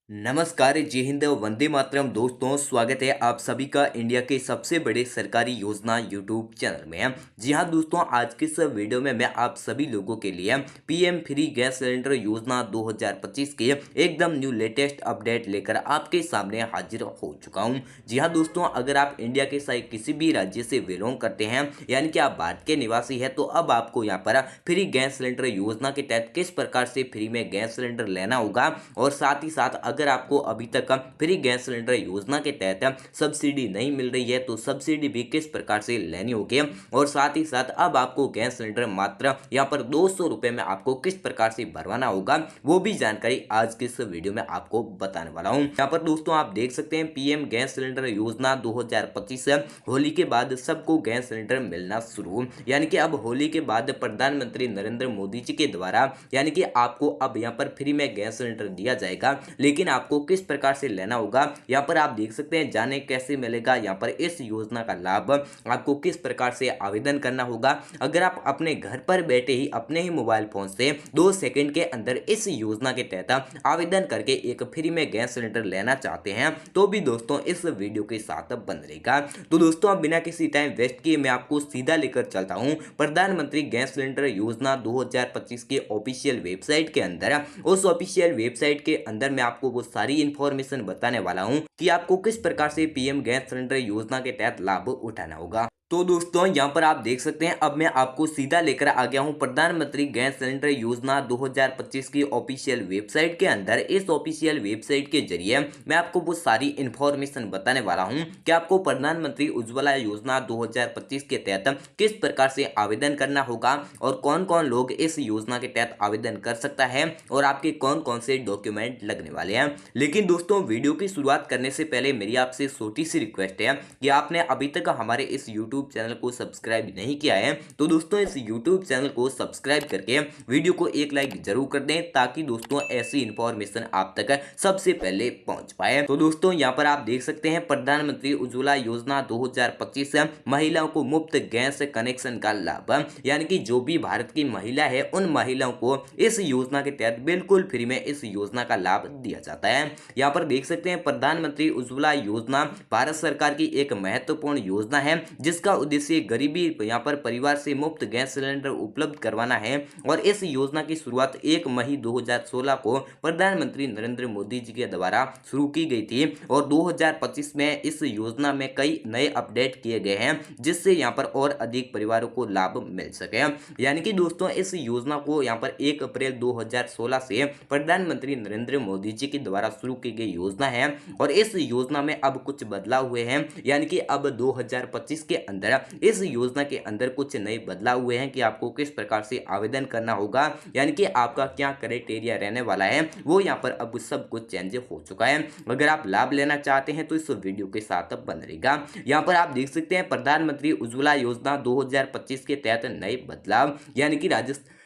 नमस्कार, जय हिंद, वंदे मातरम। दोस्तों, स्वागत है आप सभी का इंडिया के सबसे बड़े सरकारी योजना यूट्यूब चैनल में। जी हाँ दोस्तों, आज के इस वीडियो में मैं आप सभी लोगों के लिए पीएम फ्री गैस सिलेंडर योजना 2025 के एकदम न्यू लेटेस्ट अपडेट लेकर आपके सामने हाजिर हो चुका हूँ। जी हाँ दोस्तों, अगर आप इंडिया के शायद किसी भी राज्य से बिलोंग करते हैं यानी कि आप भारत के निवासी हैं, तो अब आपको यहाँ पर फ्री गैस सिलेंडर योजना के तहत किस प्रकार से फ्री में गैस सिलेंडर लेना होगा, और साथ ही साथ अगर आपको अभी तक फ्री गैस सिलेंडर योजना के तहत सब्सिडी नहीं मिल रही है तो सब्सिडी भी किस प्रकार से लेनी होगी, और साथ ही साथ अब आपको गैस सिलेंडर मात्र यहाँ पर 200 रुपए में आपको किस प्रकार से भरवाना होगा, वो भी जानकारी आज के इस वीडियो में आपको बताने वाला हूँ। यहाँ पर दोस्तों आप देख सकते हैं पीएम गैस सिलेंडर योजना 2025 होली के बाद सबको गैस सिलेंडर मिलना शुरू, यानी कि अब होली के बाद प्रधानमंत्री नरेंद्र मोदी जी के द्वारा यानी कि आपको अब यहाँ पर फ्री में गैस सिलेंडर दिया जाएगा। लेकिन आपको किस प्रकार से लेना होगा, यहाँ पर आप देख सकते हैं जाने कैसे मिलेगा, यहाँ पर इस योजना का लाभ आपको किस प्रकार से आवेदन करना होगा। अगर आप अपने घर पर बैठे ही अपने ही मोबाइल फोन से 2 सेकंड के अंदर इस योजना के तहत आवेदन करके एक फ्री में गैस सिलेंडर लेना चाहते हैं तो भी दोस्तों इस वीडियो के साथ बन रहेगा। तो दोस्तों अब बिना किसी टाइम वेस्ट किए मैं आपको सीधा लेकर चलता हूं प्रधानमंत्री गैस सिलेंडर योजना 2025 के ऑफिशियल वेबसाइट के अंदर। उस ऑफिशियल वेबसाइट के अंदर मैं आपको वो सारी इंफॉर्मेशन बताने वाला हूं कि आपको किस प्रकार से पीएम गैस सिलेंडर योजना के तहत लाभ उठाना होगा। तो दोस्तों यहाँ पर आप देख सकते हैं अब मैं आपको सीधा लेकर आ गया हूँ प्रधानमंत्री गैस सिलेंडर योजना 2025 की ऑफिशियल वेबसाइट के अंदर। इस ऑफिशियल वेबसाइट के जरिए मैं आपको वो सारी इंफॉर्मेशन बताने वाला हूँ कि आपको प्रधानमंत्री उज्ज्वला योजना 2025 के तहत किस प्रकार से आवेदन करना होगा, और कौन कौन लोग इस योजना के तहत आवेदन कर सकता है, और आपके कौन कौन से डॉक्यूमेंट लगने वाले हैं। लेकिन दोस्तों वीडियो की शुरुआत करने से पहले मेरी आपसे छोटी सी रिक्वेस्ट है कि आपने अभी तक हमारे इस यूट्यूब चैनल को सब्सक्राइब नहीं किया है तो दोस्तों इस YouTube चैनल को सब्सक्राइब करके वीडियो को एक लाइक जरूर कर दें, ताकि दोस्तों ऐसी इंफॉर्मेशन आप तक सबसे पहले पहुंच पाए। तो दोस्तों यहाँ पर आप देख सकते हैं प्रधानमंत्री उज्ज्वला योजना 2025 महिलाओं को मुफ्त गैस कनेक्शन का लाभ, यानी कि जो भी भारत की महिला है उन महिलाओं को इस योजना के तहत बिल्कुल फ्री में इस योजना का लाभ दिया जाता है। यहाँ पर देख सकते हैं प्रधानमंत्री उज्ज्वला योजना भारत सरकार की एक महत्वपूर्ण योजना है जिसका उद्देश्य गरीबी यहाँ पर परिवार से मुफ्त गैस सिलेंडर उपलब्ध करवाना है। और इस योजना की शुरुआत 1 मई 2016 को प्रधानमंत्री नरेंद्र मोदी जी के द्वारा शुरू की गई थी, और 2025 में इस योजना में कई नए अपडेट किए गए हैं जिससे यहाँ पर और अधिक परिवारों को लाभ मिल सके। यानी कि दोस्तों इस योजना को यहाँ पर 1 अप्रैल 2016 से प्रधानमंत्री नरेंद्र मोदी जी के द्वारा शुरू की गई योजना है, और इस योजना में अब कुछ बदलाव हुए हैं। यानी कि अब 2025 के अंदर इस योजना के अंदर कुछ नए बदलाव हुए हैं कि आपको किस प्रकार से आवेदन करना होगा, यानी कि आपका क्या क्राइटेरिया रहने वाला है, वो यहाँ पर अब सब कुछ चेंज हो चुका है। अगर आप लाभ लेना चाहते हैं तो इस वीडियो के साथ बन रहेगा। यहाँ पर आप देख सकते हैं प्रधानमंत्री उज्ज्वला योजना 2025 के तहत नए बदलाव,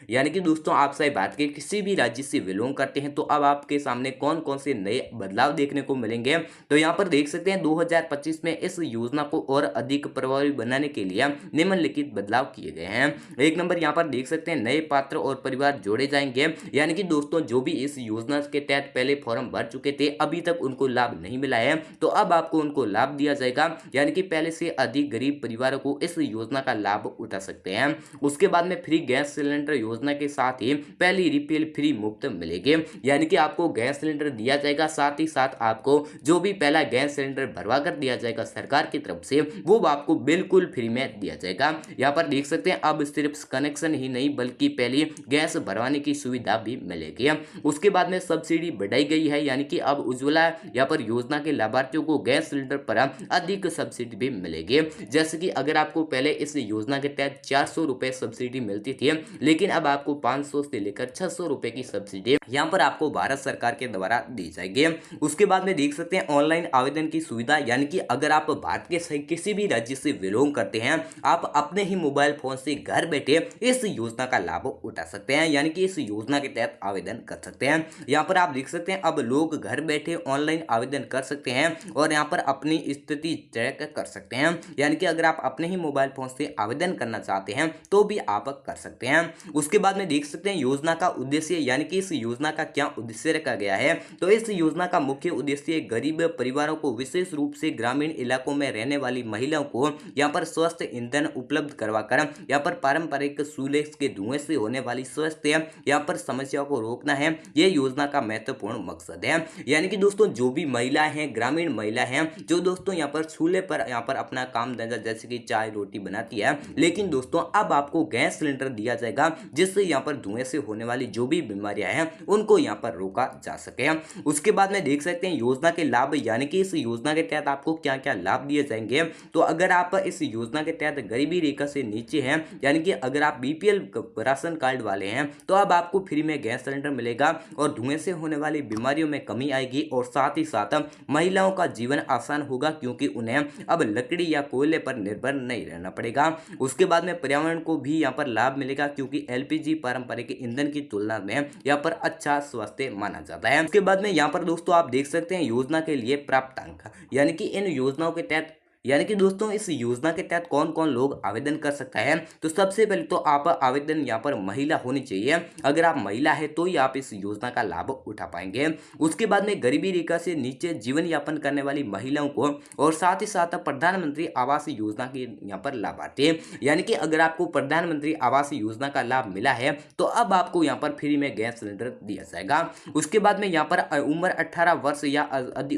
यानी कि दोस्तों आप शायद भारत के किसी भी राज्य से बिलोंग करते हैं तो अब आपके सामने कौन कौन से नए बदलाव देखने को मिलेंगे। तो यहाँ पर देख सकते हैं 2025 में इस योजना को और अधिक प्रभावी बनाने के लिए निम्नलिखित बदलाव किए गए हैं। एक नंबर यहाँ पर देख सकते हैं नए पात्र और परिवार जोड़े जाएंगे, यानी कि दोस्तों जो भी इस योजना के तहत पहले फॉर्म भर चुके थे अभी तक उनको लाभ नहीं मिला है तो अब आपको उनको लाभ दिया जाएगा, यानी कि पहले से अधिक गरीब परिवारों को इस योजना का लाभ उठा सकते हैं। उसके बाद में फ्री गैस सिलेंडर योजना के साथ ही पहली रिफिल फ्री मुफ्त मिलेगी, यानी कि आपको गैस सिलेंडर दिया जाएगा, साथ ही साथ आपको जो भी पहला गैस सिलेंडर भरवा कर दिया जाएगा सरकार की तरफ से वो आपको बिल्कुल फ्री में दिया जाएगा। यहाँ पर देख सकते हैं अब सिर्फ कनेक्शन ही नहीं बल्कि पहली गैस भरवाने की सुविधा भी मिलेगी। उसके बाद में सब्सिडी बढ़ाई गई है, यानी कि अब उज्ज्वला यहाँ पर योजना के लाभार्थियों को गैस सिलेंडर पर अधिक सब्सिडी भी मिलेगी। जैसे कि अगर आपको पहले इस योजना के तहत 400 रुपए सब्सिडी मिलती थी, लेकिन अब आपको 500 से लेकर 600 रुपए की सब्सिडी यहाँ पर आपको भारत सरकार के द्वारा दी जाएगी। उसके बाद में देख सकते हैं ऑनलाइन आवेदन की सुविधा, यानी कि अगर आप भारत के किसी भी राज्य से बिलोंग करते हैं, आप अपने ही मोबाइल फोन से घर बैठे इस योजना का लाभ उठा सकते हैं, यानी कि इस योजना के तहत आवेदन कर सकते हैं। यहाँ पर आप देख सकते हैं अब लोग घर बैठे ऑनलाइन आवेदन कर सकते हैं और यहाँ पर अपनी स्थिति चेक कर सकते हैं, यानी कि अगर आप अपने ही मोबाइल फोन से आवेदन करना चाहते हैं तो भी आप कर सकते हैं। उसके बाद में देख सकते हैं योजना का उद्देश्य, यानी कि इस योजना का क्या उद्देश्य रखा गया है। तो इस योजना का मुख्य उद्देश्य गरीब परिवारों को, विशेष रूप से ग्रामीण इलाकों में रहने वाली महिलाओं को यहाँ पर स्वस्थ ईंधन उपलब्ध करवाकर यहाँ पर पारंपरिक चूल्हे के धुएं से होने वाली स्वास्थ्य यहाँ पर समस्याओं को रोकना है। ये योजना का महत्वपूर्ण मकसद है। यानी कि दोस्तों जो भी महिलाएं हैं, ग्रामीण महिला हैं, जो दोस्तों यहाँ पर चूल्हे पर यहाँ पर अपना काम धंधा जैसे कि चाय रोटी बनाती है, लेकिन दोस्तों अब आपको गैस सिलेंडर दिया जाएगा जिससे यहाँ पर धुएं से होने वाली जो भी बीमारियां हैं उनको यहाँ पर रोका जा सके। उसके बाद में देख सकते हैं योजना के लाभ, यानी कि इस योजना के तहत आपको क्या क्या लाभ दिए जाएंगे। तो अगर आप इस योजना के तहत गरीबी रेखा से नीचे हैं, यानी कि अगर आप बीपीएल राशन कार्ड वाले हैं, तो अब आपको फ्री में गैस सिलेंडर मिलेगा और धुएं से होने वाली बीमारियों में कमी आएगी और साथ ही साथ महिलाओं का जीवन आसान होगा क्योंकि उन्हें अब लकड़ी या कोयले पर निर्भर नहीं रहना पड़ेगा। उसके बाद में पर्यावरण को भी यहाँ पर लाभ मिलेगा क्योंकि एलपीजी पारंपरिक ईंधन की तुलना में यहाँ पर अच्छा स्वास्थ्य माना जाता है। उसके बाद में यहाँ पर दोस्तों आप देख सकते हैं योजना के लिए प्राप्तांक, यानी कि इन योजनाओं के तहत, यानी कि दोस्तों इस योजना के तहत कौन कौन लोग आवेदन कर सकता है। तो सबसे पहले तो आप आवेदन यहाँ पर महिला होनी चाहिए, अगर आप महिला है तो ही आप इस योजना का लाभ उठा पाएंगे। उसके बाद में गरीबी रेखा से नीचे जीवन यापन करने वाली महिलाओं को और साथ ही साथ प्रधानमंत्री आवास योजना के यहाँ पर लाभार्थी, यानी कि अगर आपको प्रधानमंत्री आवास योजना का लाभ मिला है तो अब आपको यहाँ पर फ्री में गैस सिलेंडर दिया जाएगा। उसके बाद में यहाँ पर उम्र 18 वर्ष या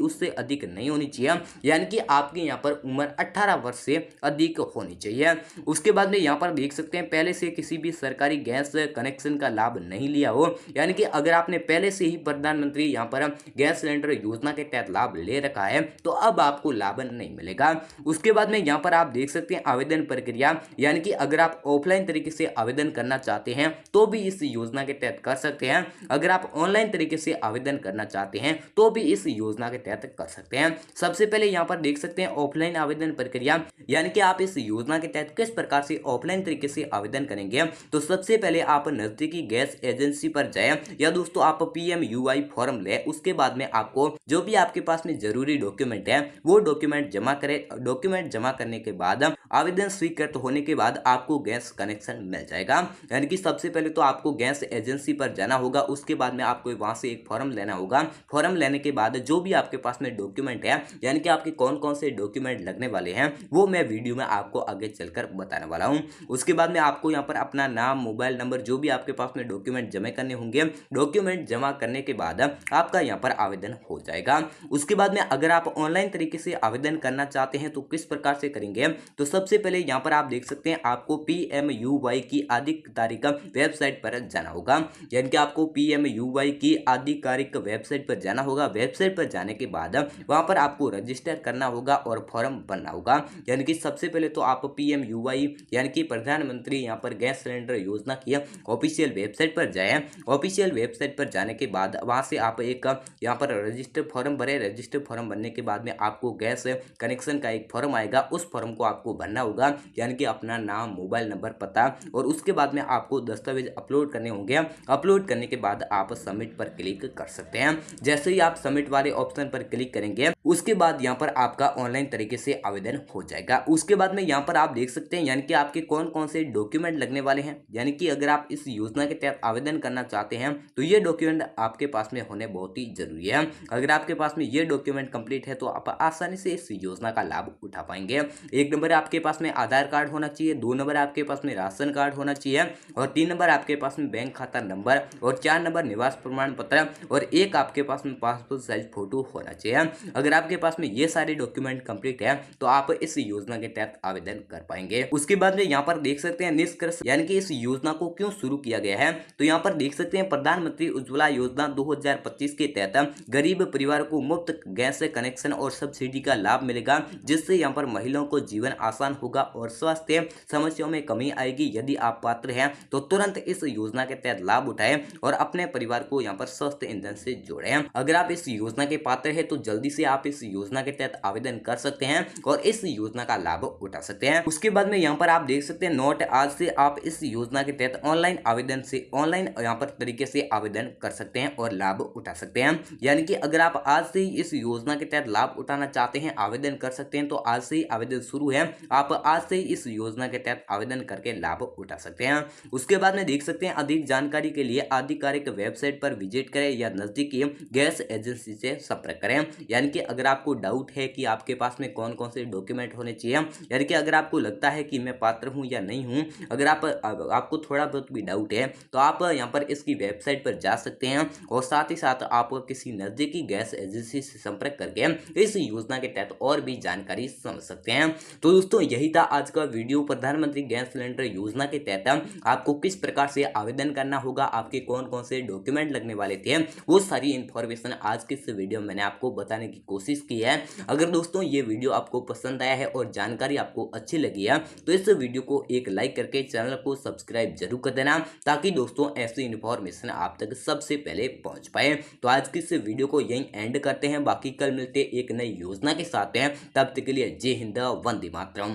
उससे अधिक नहीं होनी चाहिए, यानी कि आपके यहाँ पर उम्र 18 वर्ष से अधिक होनी चाहिए। उसके बाद में यहाँ पर देख सकते हैं पहले से किसी भी सरकारी गैस कनेक्शन का लाभ नहीं लिया हो, यानी कि अगर आपने पहले से ही प्रधानमंत्री यहाँ पर गैस सिलेंडर योजना के तहत लाभ ले रखा है तो अब आपको लाभ नहीं मिलेगा। उसके बाद में यहाँ पर आप देख सकते हैं आवेदन प्रक्रिया, यानी कि अगर आप ऑफलाइन तरीके से आवेदन करना चाहते हैं तो भी इस योजना के तहत कर सकते हैं, अगर आप ऑनलाइन तरीके से आवेदन करना चाहते हैं तो भी इस योजना के तहत कर सकते हैं। सबसे पहले यहाँ पर देख सकते हैं ऑफलाइन आवेदन प्रक्रिया, यानी कि आप इस योजना के तहत किस प्रकार से ऑफलाइन तरीके से आवेदन करेंगे। तो सबसे पहले आप नजदीकी गैस एजेंसी पर जाएं या दोस्तों आप PMUY फॉर्म लें। उसके बाद में आपको जो भी आपके पास में जरूरी डॉक्यूमेंट है वो डॉक्यूमेंट जमा करें। डॉक्यूमेंट जमा करने के बाद आवेदन स्वीकृत होने के बाद आपको गैस कनेक्शन मिल जाएगा। यानी कि सबसे पहले तो आपको गैस एजेंसी पर जाना होगा, उसके बाद में आपको वहां से एक फॉर्म लेना होगा। फॉर्म लेने के बाद जो भी आपके पास में डॉक्यूमेंट है, यानी कि आपके कौन कौन से डॉक्यूमेंट लगने वाले हैं वो मैं वीडियो में आपको आगे चलकर बताने वाला हूं। उसके बाद में आपको यहां पर अपना नाम, मोबाइल नंबर, जो भी आपके पास में डॉक्यूमेंट जमा करने होंगे, डॉक्यूमेंट जमा करने के बाद आपका यहां पर आवेदन हो जाएगा। उसके बाद में अगर आप ऑनलाइन तरीके से आवेदन करना चाहते हैं तो किस प्रकार से करेंगे। तो सबसे पहले यहां पर आप देख सकते हैं आपको PMUY की आधिकारिक वेबसाइट पर जाना होगा, यानी कि आपको PMUY की आधिकारिक वेबसाइट पर जाना होगा। वेबसाइट पर जाने के बाद वहां पर आपको रजिस्टर करना होगा और फॉर्म भरना होगा। यानी कि सबसे पहले तो आप PMUY यानी कि प्रधानमंत्री यहाँ पर गैस सिलेंडर योजना की ऑफिशियल वेबसाइट पर जाएं। ऑफिशियल वेबसाइट पर जाने के बाद वहां से आप एक यहाँ पर रजिस्टर फॉर्म भरें। रजिस्टर फॉर्म भरने के बाद में आपको गैस कनेक्शन का एक फॉर्म आएगा, उस फॉर्म को आपको भरना होगा, यानी कि अपना नाम, मोबाइल नंबर, पता, और उसके बाद में आपको दस्तावेज अपलोड करने होंगे। अपलोड करने के बाद आप सबमिट पर क्लिक कर सकते हैं। जैसे ही आप सबमिट वाले ऑप्शन पर क्लिक करेंगे उसके बाद यहाँ पर आपका ऑनलाइन तरीके से आवेदन हो जाएगा। उसके बाद में यहाँ पर आप देख सकते हैं यानी कि आपके कौन कौन से डॉक्यूमेंट लगने वाले हैं। यानी कि अगर आप इस योजना के तहत आवेदन करना चाहते हैं तो ये डॉक्यूमेंट आपके पास में होने बहुत ही जरूरी है। अगर आपके पास में ये डॉक्यूमेंट कंप्लीट है तो आप आसानी से इस योजना का लाभ उठा पाएंगे। एक नंबर आपके पास में आधार कार्ड होना चाहिए, 2 नंबर आपके पास में राशन कार्ड होना चाहिए, और 3 नंबर आपके पास में बैंक खाता नंबर, और 4 नंबर निवास प्रमाण पत्र, और एक आपके पास में पासपोर्ट साइज फोटो होना चाहिए। अगर आपके पास में ये सारे डॉक्यूमेंट कंप्लीट है तो आप इस योजना के तहत आवेदन कर पाएंगे। उसके बाद में यहाँ पर देख सकते हैं निष्कर्ष, यानी कि इस योजना को क्यों शुरू किया गया है। तो यहाँ पर देख सकते हैं प्रधानमंत्री उज्ज्वला योजना 2025 के तहत गरीब परिवार को मुफ्त गैस कनेक्शन और सब्सिडी का लाभ मिलेगा, जिससे यहाँ पर महिलाओं को जीवन आसान होगा और स्वास्थ्य समस्याओं में कमी आएगी। यदि आप पात्र हैं तो तुरंत इस योजना के तहत लाभ उठाएं और अपने परिवार को यहाँ पर स्वस्थ ईंधन से जोड़ें। अगर आप इस योजना के पात्र हैं तो जल्दी से आप इस योजना के तहत आवेदन कर सकते हैं। और इस योजना का लाभ उठा सकते हैं। उसके बाद में यहाँ पर आप देख सकते हैं नोट, आज से आप इस योजना के तहत ऑनलाइन यहाँ पर तरीके से आवेदन कर सकते हैं और लाभ उठा सकते हैं। यानी कि अगर आप आज से ही इस योजना के तहत लाभ उठाना चाहते हैं, आवेदन कर सकते हैं, तो आज से ही आवेदन शुरू है। आप आज से ही इस योजना के तहत आवेदन करके लाभ उठा सकते हैं। उसके बाद में देख सकते हैं अधिक जानकारी के लिए आधिकारिक वेबसाइट पर विजिट करें या नजदीकी गैस एजेंसी से संपर्क करें। यानी कि अगर आपको डाउट है कि आपके पास में कौन कौन से डॉक्यूमेंट होने चाहिए, यानी कि अगर आपको लगता है कि मैं पात्र हूं या नहीं हूं, अगर आपको थोड़ा बहुत भी डाउट है तो आप यहां पर इसकी वेबसाइट पर जा सकते हैं और साथ ही साथ आप किसी नजदीकी गैस एजेंसी से संपर्क करके इस योजना के तहत और भी जानकारी समझ सकते हैं। तो दोस्तों यही था आज का वीडियो। प्रधानमंत्री गैस सिलेंडर योजना के तहत आपको किस प्रकार से आवेदन करना होगा, आपके कौन कौन से डॉक्यूमेंट लगने वाले थे, वो सारी इंफॉर्मेशन आज के इस वीडियो में मैंने आपको बताने की कोशिश की है। अगर दोस्तों ये वीडियो आपको पसंद आया है और जानकारी आपको अच्छी लगी है तो इस वीडियो को एक लाइक करके चैनल को सब्सक्राइब जरूर कर देना, ताकि दोस्तों ऐसी इंफॉर्मेशन आप तक सबसे पहले पहुंच पाए। तो आज की इस वीडियो को यहीं एंड करते हैं, बाकी कल मिलते एक नई योजना के साथ हैं। तब तक के लिए जय हिंद, वंदे मातरम।